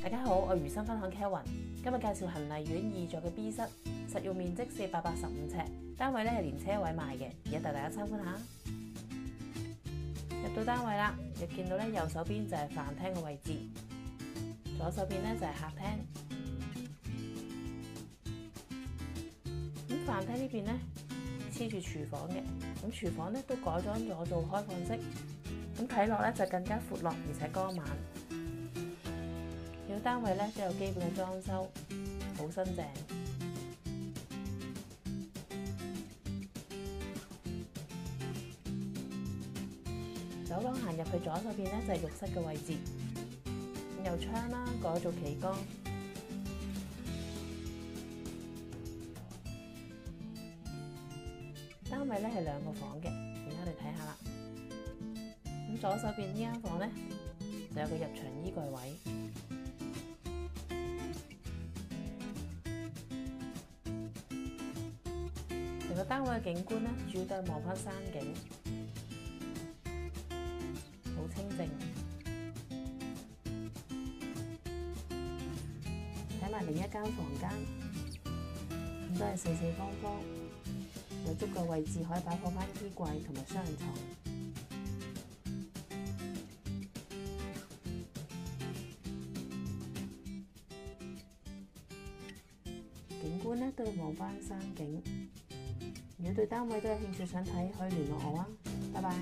大家好，我係餘生分享 Kevin， 今日介紹恒麗苑2座嘅 B 室，實用面積485尺，單位咧係連車位賣嘅，而家帶大家參觀下。入到單位啦，又見到咧右手邊就係飯廳嘅位置，左手邊咧就係客廳。咁飯廳呢邊咧黐住廚房嘅，咁廚房咧都改裝咗做開放式，咁睇落咧就更加闊落，而且光猛。小單位咧都有基本嘅裝修，好新淨。走廊行入去左手邊咧就係浴室嘅位置，有窗啦，改做企缸。單位咧係2個房嘅，而家我哋睇下啦。咁左手邊呢間房咧就有個入牆衣櫃位。成個單位嘅景觀咧，主要都係望返山景，好清靜。睇埋另一間房間，咁都係四四方方，有足夠位置可以擺放返衣櫃同埋雙人床。景觀咧都要望返山景。如果對單位都有興趣想睇，可以聯絡我啊！拜拜。